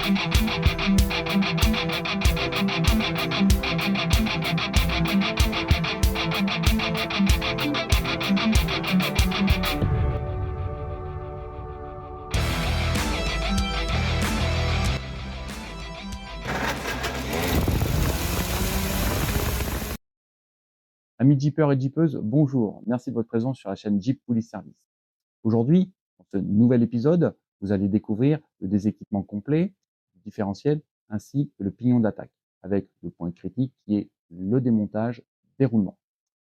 Amis Jeepers et Jeepeuses, bonjour. Merci de votre présence sur la chaîne Jeep Police Service. Aujourd'hui, dans ce nouvel épisode, vous allez découvrir le déséquipement complet, le différentiel, ainsi que le pignon d'attaque, avec le point critique qui est le démontage des roulements.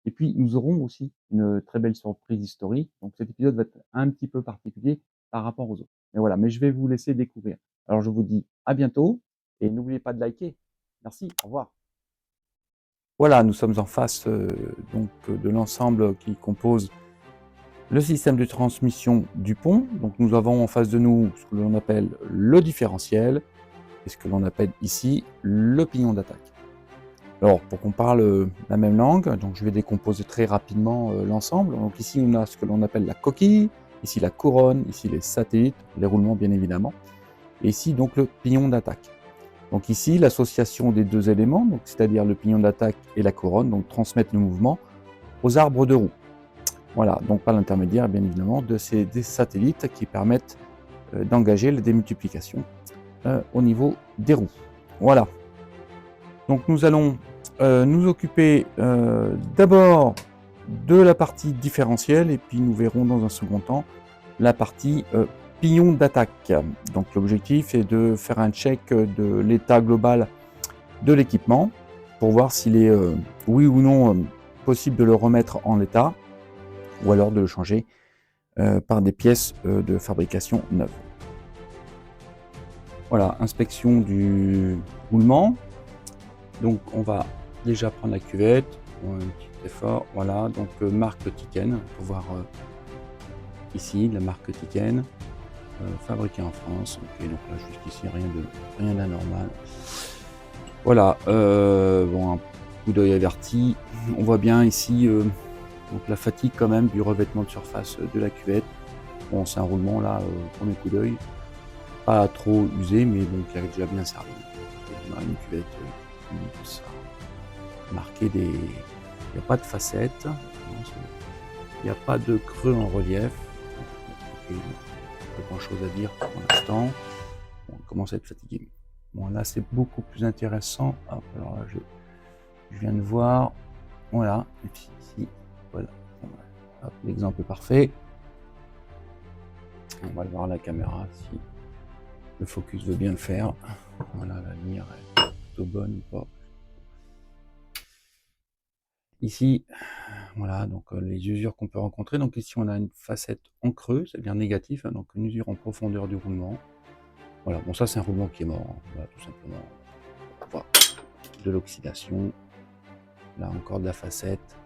Et puis, nous aurons aussi une très belle surprise historique. Donc, cet épisode va être un petit peu particulier par rapport aux autres. Mais voilà, mais je vais vous laisser découvrir. Alors, je vous dis à bientôt et n'oubliez pas de liker. Merci, au revoir. Voilà, nous sommes en face de l'ensemble qui compose le système de transmission du pont. Donc nous avons en face de nous ce que l'on appelle le différentiel et ce que l'on appelle ici le pignon d'attaque. Alors pour qu'on parle la même langue, donc je vais décomposer très rapidement l'ensemble. Donc ici on a ce que l'on appelle la coquille, ici la couronne, ici les satellites, les roulements bien évidemment, et ici donc le pignon d'attaque. Donc ici, l'association des deux éléments, c'est-à-dire le pignon d'attaque et la couronne, donc transmettent le mouvement aux arbres de roues. Voilà, donc par l'intermédiaire, bien évidemment, de ces des satellites qui permettent d'engager la démultiplication au niveau des roues. Voilà. Donc nous allons nous occuper d'abord de la partie différentielle et puis nous verrons dans un second temps la partie pignon d'attaque. Donc l'objectif est de faire un check de l'état global de l'équipement pour voir s'il est oui ou non possible de le remettre en état ou alors de le changer par des pièces de fabrication neuve. Voilà, inspection du roulement. Donc on va déjà prendre la cuvette, un petit effort, voilà, donc marque Tiken, pour voir ici la marque Tiken. Fabriqué en France, ok, donc là jusqu'ici rien d'anormal. Voilà, bon, un coup d'œil averti, on voit bien ici donc la fatigue quand même du revêtement de surface de la cuvette. Bon, c'est un roulement là, premier coup d'œil, pas trop usé, mais bon, qui a déjà bien servi. On a une cuvette ça. Marqué des, il n'y a pas de facettes, il n'y a pas de creux en relief. Okay. Pas grand chose à dire pour l'instant. Bon, on commence à être fatigué. Bon, là c'est beaucoup plus intéressant. Hop, alors là je viens de voir. Voilà, et puis ici, voilà. L'exemple est parfait. On va le voir à la caméra si le focus veut bien le faire. Voilà, la lumière est plutôt bonne ou pas. Ici, voilà, donc les usures qu'on peut rencontrer. Donc ici, on a une facette en creux, c'est-à-dire négatif, hein, donc une usure en profondeur du roulement. Voilà, bon ça c'est un roulement qui est mort, hein, voilà, tout simplement. Voilà, de l'oxydation. Là encore de la facette.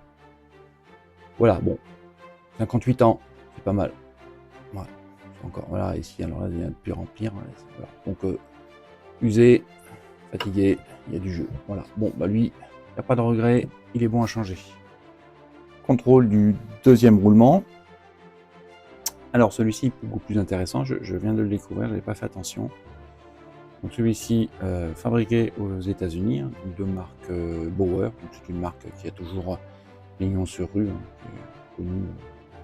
Voilà, bon, 58 ans, c'est pas mal. Voilà, encore, voilà, ici, alors là, il y a de pire en pire. Voilà. Donc, usé, fatigué, il y a du jeu. Voilà, bon, bah lui, il n'y a pas de regret, il est bon à changer. Contrôle du deuxième roulement. Alors celui-ci est beaucoup plus intéressant, je viens de le découvrir, je n'avais pas fait attention. Donc celui-ci, fabriqué aux États-Unis, hein, de marque Bauer, c'est une marque qui a toujours pignon sur rue, hein, qui est connue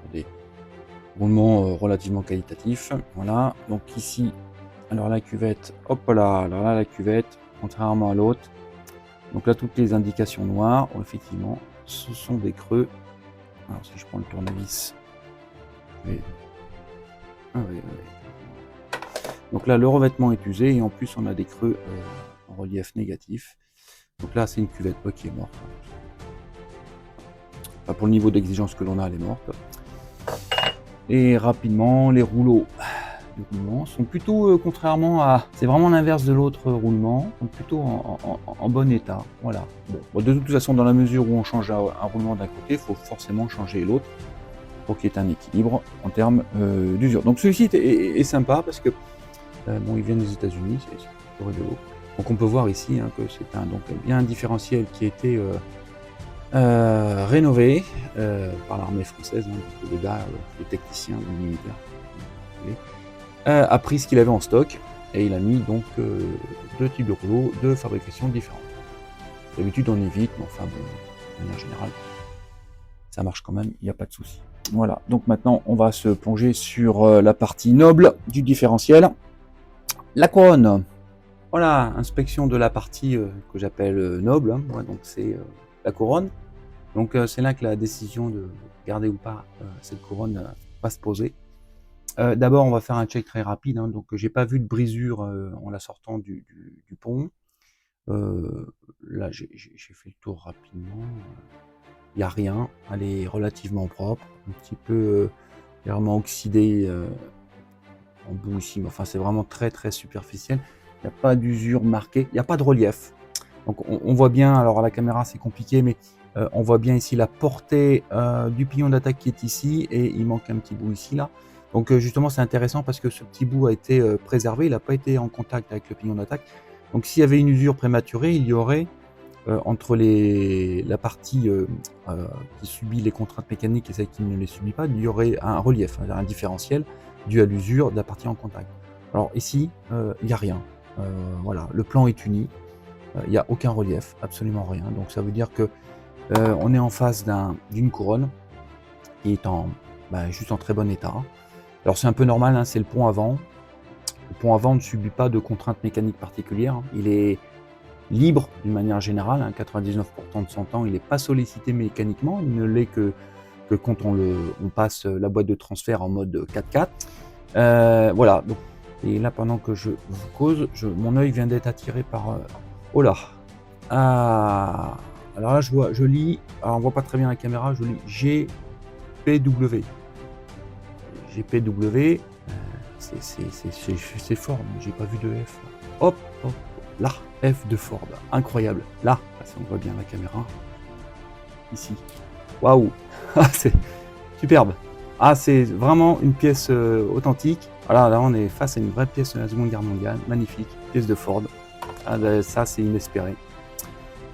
pour des roulements relativement qualitatifs. Voilà, donc ici, alors la cuvette, hop là, alors là la cuvette, contrairement à l'autre, donc là toutes les indications noires, effectivement, ce sont des creux. Alors si je prends le tournevis, ah, oui. Donc là le revêtement est usé et en plus on a des creux en relief négatif. Donc là c'est une cuvette qui est morte. Enfin, pour le niveau d'exigence que l'on a, elle est morte. Et rapidement les rouleaux du roulement sont plutôt, contrairement à, c'est vraiment l'inverse de l'autre roulement, sont plutôt en bon état. Voilà. Bon, de toute façon dans la mesure où on change un roulement d'un côté, il faut forcément changer l'autre pour qu'il y ait un équilibre en termes d'usure. Donc celui-ci est sympa parce que bon, il vient des États-Unis, c'est rigolo. Donc on peut voir ici hein, que c'est bien un différentiel qui a été rénové par l'armée française, hein, le gars, le technicien, le militaire, a pris ce qu'il avait en stock et il a mis donc 2 types de rouleaux de fabrication différentes. D'habitude on évite, mais enfin bon, de manière générale, ça marche quand même, il n'y a pas de souci. Voilà, donc maintenant on va se plonger sur la partie noble du différentiel, la couronne. Voilà, inspection de la partie que j'appelle noble, hein. Moi, donc c'est la couronne. Donc c'est là que la décision de garder ou pas cette couronne va se poser. D'abord on va faire un check très rapide, hein. Donc j'ai pas vu de brisure en la sortant du pont. Là j'ai fait le tour rapidement. Il n'y a rien, elle est relativement propre, un petit peu légèrement oxydée en bout ici, mais enfin c'est vraiment très très superficiel. Il n'y a pas d'usure marquée, il n'y a pas de relief. Donc on voit bien, alors à la caméra c'est compliqué, mais on voit bien ici la portée du pignon d'attaque qui est ici, et il manque un petit bout ici là. Donc justement c'est intéressant parce que ce petit bout a été préservé, il n'a pas été en contact avec le pignon d'attaque. Donc s'il y avait une usure prématurée, il y aurait entre la partie qui subit les contraintes mécaniques et celle qui ne les subit pas, il y aurait un relief, un différentiel dû à l'usure de la partie en contact. Alors ici, il n'y a rien. Voilà, le plan est uni, il n'y a aucun relief, absolument rien. Donc ça veut dire que on est en face d'une couronne qui est juste en très bon état. Alors c'est un peu normal, hein, c'est le pont avant. Le pont avant ne subit pas de contraintes mécaniques particulières, hein. Il est libre d'une manière générale, hein, 99% de son temps, il n'est pas sollicité mécaniquement, il ne l'est que quand on passe la boîte de transfert en mode 4x4. Voilà, donc, et là pendant que je vous cause, mon œil vient d'être attiré par... oh là, alors là je lis, alors on voit pas très bien la caméra, je lis GPW. GPW, c'est fort, mais j'ai pas vu de F. Hop, hop. Là, F de Ford, incroyable. Là, si on voit bien la caméra, ici. Waouh, c'est superbe. Ah, c'est vraiment une pièce authentique. Voilà, là, on est face à une vraie pièce de la Seconde Guerre mondiale, magnifique, pièce de Ford. Ah, ça, c'est inespéré.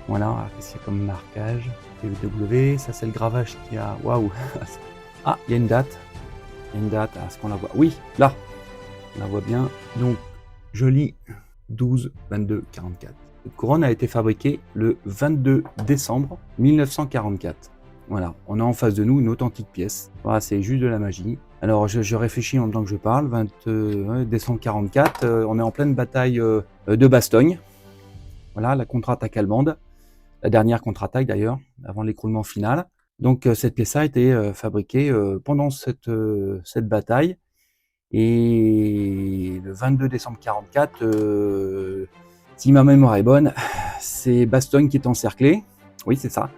Voilà, qu'est-ce qu'il y a comme marquage? PW, ça, c'est le gravage qui a. Waouh. Ah, il y a une date. Il y a une date, est-ce qu'on la voit? Oui, là, on la voit bien. Donc, je lis 12-22-44. Cette couronne a été fabriquée le 22 décembre 1944. Voilà, on a en face de nous une authentique pièce. Voilà, c'est juste de la magie. Alors, je réfléchis en même temps que je parle. 22 décembre 44, on est en pleine bataille de Bastogne. Voilà, la contre-attaque allemande. La dernière contre-attaque d'ailleurs, avant l'écroulement final. Donc, cette pièce a été fabriquée pendant cette bataille. Et le 22 décembre 44, si ma mémoire est bonne, c'est Bastogne qui est encerclé. Oui, c'est ça.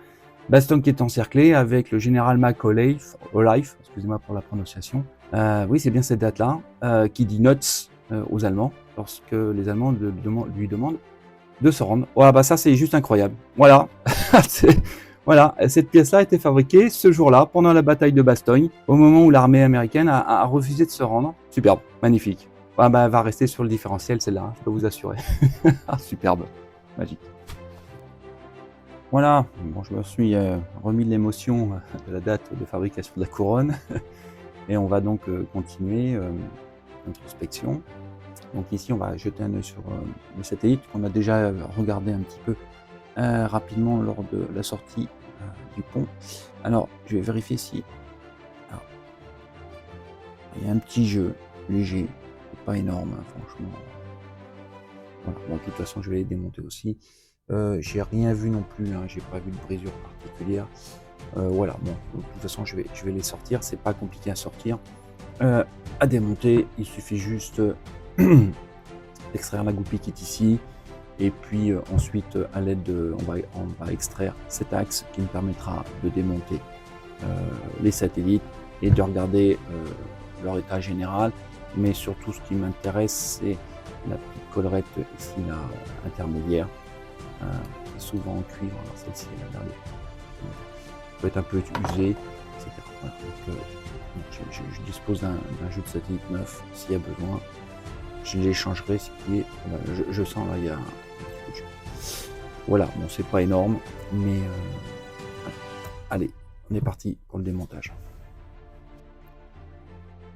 Bastogne qui est encerclé avec le général McAuliffe, excusez-moi pour la prononciation. Oui, c'est bien cette date-là, qui dit nuts aux Allemands, lorsque les Allemands lui demandent de se rendre. Voilà, bah ça c'est juste incroyable. Voilà. Voilà, cette pièce-là a été fabriquée ce jour-là, pendant la bataille de Bastogne, au moment où l'armée américaine a refusé de se rendre. Superbe, magnifique. Ah bah, elle va rester sur le différentiel, celle-là, hein, je peux vous assurer. Superbe, magique. Voilà, bon, je me suis remis de l'émotion de la date de fabrication de la couronne. Et on va donc continuer l'introspection. Donc ici, on va jeter un œil sur le satellite qu'on a déjà regardé un petit peu rapidement lors de la sortie du pont. Alors, je vais vérifier si... Alors, il y a un petit jeu léger, pas énorme, hein, franchement. Voilà. Bon, de toute façon, je vais les démonter aussi. J'ai rien vu non plus, hein, j'ai pas vu de brisure particulière. Voilà, bon, de toute façon, je vais les sortir, c'est pas compliqué à sortir. À démonter, il suffit juste d'extraire la goupille qui est ici. Et puis ensuite, à l'aide de, on va extraire cet axe qui nous permettra de démonter les satellites et de regarder leur état général. Mais surtout, ce qui m'intéresse, c'est la petite collerette ici, là, intermédiaire, qui est souvent en cuivre. Alors celle-ci, regardez, peut être un peu usée, etc. Voilà. Donc, je dispose d'un jeu de satellite neuf, s'il y a besoin. Je l'échangerai, je sens là, il y a... Voilà, bon, c'est pas énorme, mais allez, on est parti pour le démontage.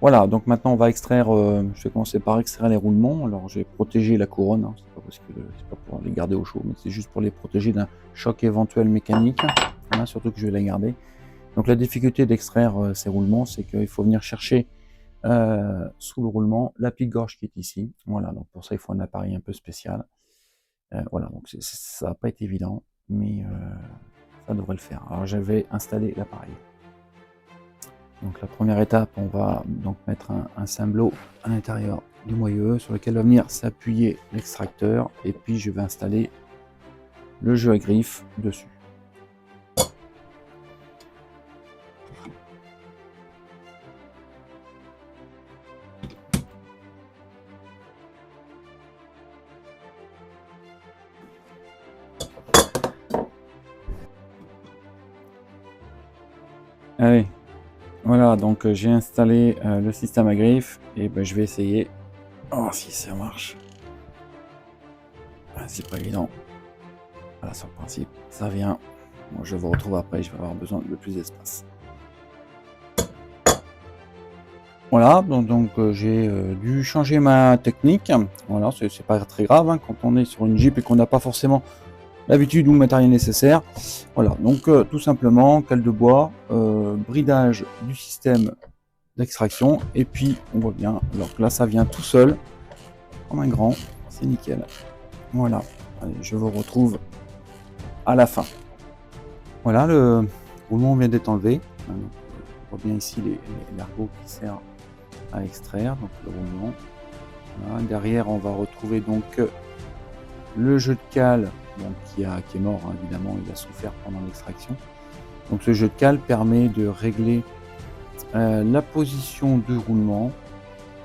Voilà, donc maintenant on va extraire, je vais commencer par extraire les roulements. Alors j'ai protégé la couronne, hein, c'est pas parce que c'est pas pour les garder au chaud, mais c'est juste pour les protéger d'un choc éventuel mécanique, hein, surtout que je vais la garder. Donc la difficulté d'extraire ces roulements, c'est qu'il faut venir chercher sous le roulement la pile-gorge qui est ici. Voilà, donc pour ça il faut un appareil un peu spécial. Voilà, donc ça va pas être évident, mais ça devrait le faire. Alors j'avais installé l'appareil. Donc la première étape, on va donc mettre un cimbleau à l'intérieur du moyeu sur lequel va venir s'appuyer l'extracteur, et puis je vais installer le jeu à griffe dessus. Allez, voilà, donc j'ai installé le système à griffe, et ben, je vais essayer. Oh, si ça marche. C'est pas évident. Voilà, sur le principe, ça vient. Bon, je vous retrouve après, je vais avoir besoin de plus d'espace. Voilà, donc j'ai dû changer ma technique. Voilà, c'est pas très grave hein, quand on est sur une Jeep et qu'on n'a pas forcément l'habitude ou le matériel nécessaire. Voilà, donc tout simplement, cale de bois, bridage du système d'extraction, et puis on voit bien, alors que là ça vient tout seul, comme un grand, c'est nickel. Voilà, allez, je vous retrouve à la fin. Voilà, le roulement vient d'être enlevé. On voit bien ici l'ergot qui sert à extraire, donc le roulement. Voilà. Derrière, on va retrouver donc le jeu de cale, donc, qui est mort, hein, évidemment, il a souffert pendant l'extraction. Donc ce jeu de cale permet de régler la position de roulement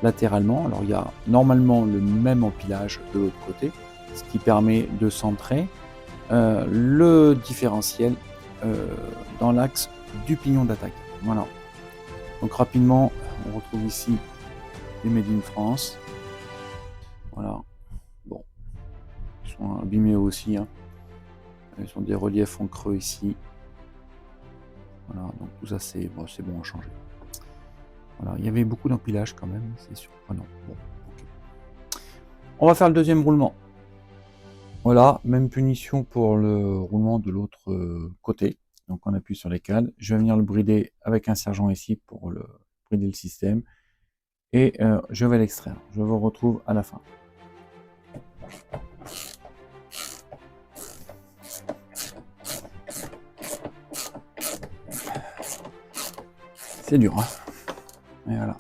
latéralement. Alors il y a normalement le même empilage de l'autre côté, ce qui permet de centrer le différentiel dans l'axe du pignon d'attaque. Voilà. Donc rapidement, on retrouve ici les Made in France. Voilà. Bon, ils sont abîmés aussi. Hein. Ils ont des reliefs en creux ici. Voilà, donc tout ça c'est bon à changer. Voilà, il y avait beaucoup d'empilage quand même, c'est surprenant. Bon, okay. On va faire le deuxième roulement. Voilà, même punition pour le roulement de l'autre côté. Donc on appuie sur les cales. Je vais venir le brider avec un sergent ici pour le brider le système. Et je vais l'extraire. Je vous retrouve à la fin. C'est dur, hein. Et voilà.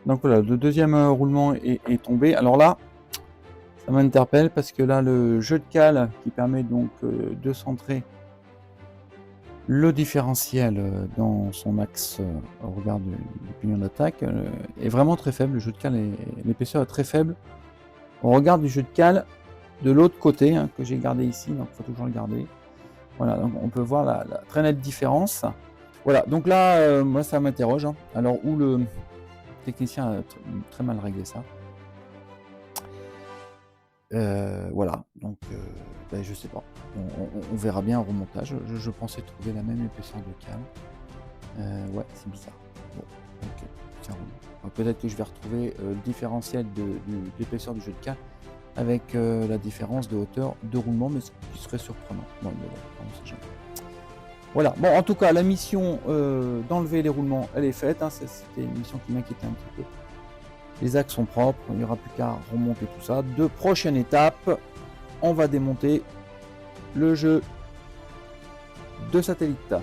Donc voilà, le deuxième roulement est tombé. Alors là, ça m'interpelle parce que là, le jeu de cale qui permet donc de centrer le différentiel dans son axe au regard du pignon d'attaque est vraiment très faible. Le jeu de cale, l'épaisseur est très faible. On regarde du jeu de cale de l'autre côté, hein, que j'ai gardé ici, donc il faut toujours le garder. Voilà, donc on peut voir la très nette différence. Voilà, donc là, moi ça m'interroge. Hein. Alors où le technicien a très mal réglé ça. Voilà, donc ben, je sais pas. On verra bien en remontage. Je pensais trouver la même épaisseur de cale. Ouais, c'est bizarre. Bon, ok, tiens, peut-être que je vais retrouver le différentiel d'épaisseur du jeu de cale avec la différence de hauteur de roulement, mais ce qui serait surprenant. Bon, on sait jamais. Voilà, bon, en tout cas, la mission d'enlever les roulements, elle est faite. Hein, c'était une mission qui m'inquiétait un petit peu. Les axes sont propres, il n'y aura plus qu'à remonter tout ça. De prochaine étape, on va démonter le jeu de satellite.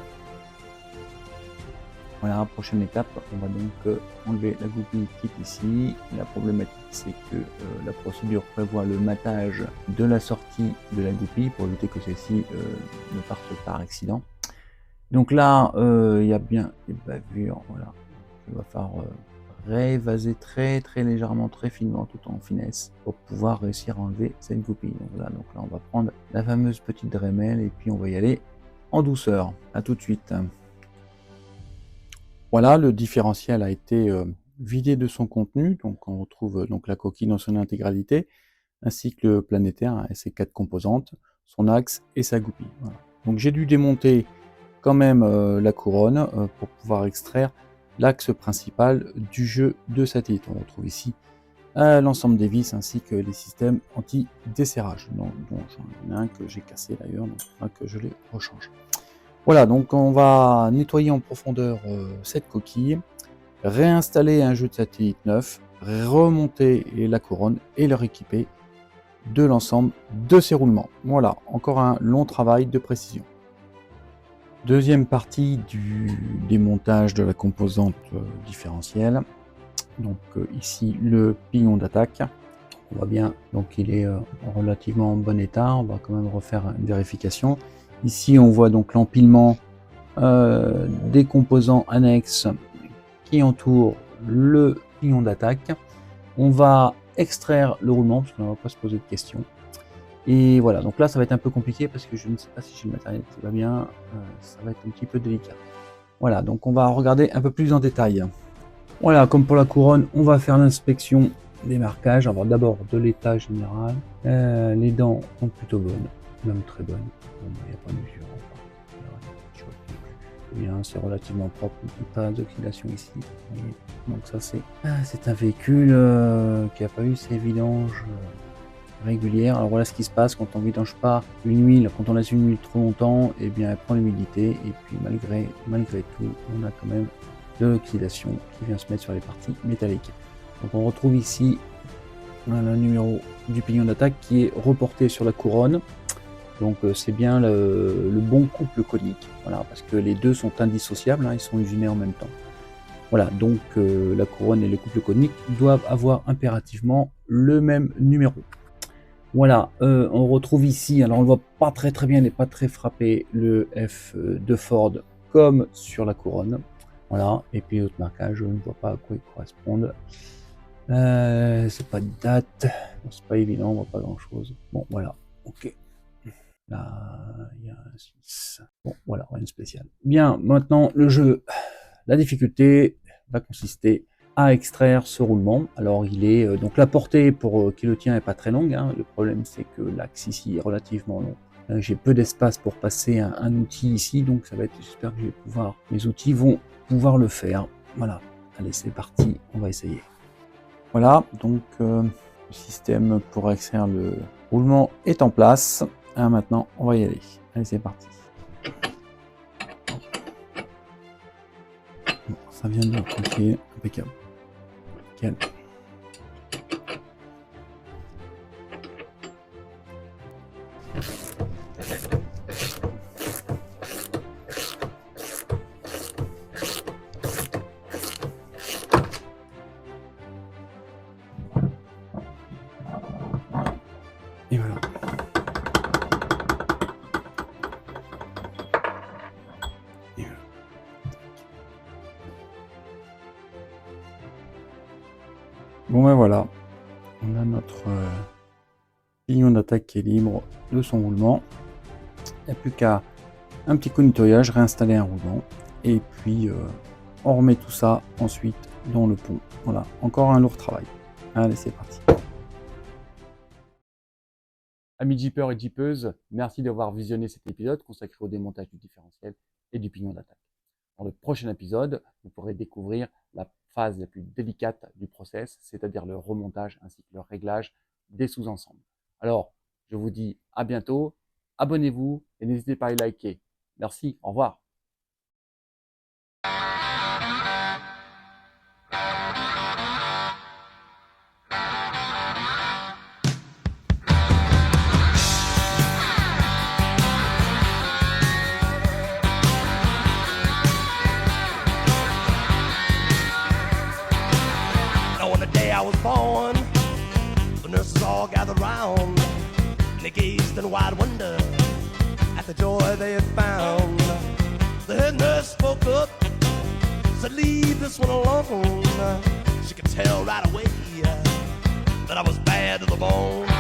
Voilà, prochaine étape, on va donc enlever la goupille qui est ici. La problématique, c'est que la procédure prévoit le matage de la sortie de la goupille pour éviter que celle-ci ne parte par accident. Donc là, il y a bien des bavures, voilà. Il va falloir réévaser très légèrement, très finement, tout en finesse, pour pouvoir réussir à enlever cette goupille. Donc là, on va prendre la fameuse petite Dremel et puis on va y aller en douceur. À tout de suite. Voilà, le différentiel a été vidé de son contenu, donc on retrouve donc la coquille dans son intégralité, ainsi que le planétaire et ses 4 composantes, son axe et sa goupille. Voilà. Donc j'ai dû démonter quand même la couronne pour pouvoir extraire l'axe principal du jeu de satellite. On retrouve ici l'ensemble des vis ainsi que les systèmes anti-desserrage, dont j'en ai un que j'ai cassé d'ailleurs, donc il faudra que je les rechange. Voilà, donc on va nettoyer en profondeur cette coquille, réinstaller un jeu de satellite neuf, remonter la couronne et le rééquiper de l'ensemble de ces roulements. Voilà, encore un long travail de précision. Deuxième partie du démontage de la composante différentielle. Donc ici le pignon d'attaque. On voit bien, donc il est relativement en bon état. On va quand même refaire une vérification. Ici on voit donc l'empilement des composants annexes qui entourent le pignon d'attaque. On va extraire le roulement parce qu'on ne va pas se poser de questions. Et voilà, donc là ça va être un peu compliqué parce que je ne sais pas si j'ai le matériel qui va bien, ça va être un petit peu délicat. Voilà, donc on va regarder un peu plus en détail. Voilà, comme pour la couronne, on va faire l'inspection des marquages. On va d'abord de l'état général. Les dents sont plutôt bonnes, même très bonnes. Bon, il n'y a pas de mesure. Bien, c'est relativement propre, pas d'oxydation ici. Donc ça c'est un véhicule qui n'a pas eu ses vidanges régulières. Alors voilà ce qui se passe quand on vidange pas une huile, quand on laisse une huile trop longtemps, et bien elle prend l'humidité et puis malgré tout, on a quand même de l'oxydation qui vient se mettre sur les parties métalliques. Donc on retrouve ici le numéro du pignon d'attaque qui est reporté sur la couronne. Donc c'est bien le bon couple conique, voilà, parce que les deux sont indissociables, hein, ils sont usinés en même temps. Voilà, donc la couronne et le couple conique doivent avoir impérativement le même numéro. Voilà, on retrouve ici, alors on ne le voit pas très bien, il n'est pas très frappé, le F de Ford comme sur la couronne. Voilà, et puis l'autre marquage, je ne vois pas à quoi ils correspondent. C'est pas de date, c'est pas évident, on voit pas grand chose. Bon, voilà, ok. Là, il y a un 6. Bon, voilà, rien de spécial. Bien, maintenant, le jeu, la difficulté va consister à extraire ce roulement. Alors, il est donc la portée pour qui le tient n'est pas très longue. Hein. Le problème, c'est que l'axe ici est relativement long. J'ai peu d'espace pour passer un outil ici, donc ça va être. J'espère que je vais pouvoir. Mes outils vont pouvoir le faire. Voilà. Allez, c'est parti. On va essayer. Voilà, donc le système pour extraire le roulement est en place. Ah, maintenant, on va y aller. Allez, c'est parti. Bon, ça vient de tranquille, impeccable. Nickel. Et voilà. Bon ben voilà, on a notre pignon d'attaque qui est libre de son roulement. Il n'y a plus qu'à un petit coup de nettoyage, réinstaller un roulement et puis on remet tout ça ensuite dans le pont. Voilà, encore un lourd travail. Allez, c'est parti. Amis Jeepers et Jeepeuses, merci d'avoir visionné cet épisode consacré au démontage du différentiel et du pignon d'attaque. Dans le prochain épisode, vous pourrez découvrir la phase la plus délicate du process, c'est-à-dire le remontage ainsi que le réglage des sous-ensembles. Alors, je vous dis à bientôt, abonnez-vous et n'hésitez pas à liker. Merci, au revoir. I was born, the nurses all gathered round, and they gazed in wide wonder at the joy they had found. The head nurse spoke up, said, "Leave this one alone." She could tell right away that I was bad to the bone.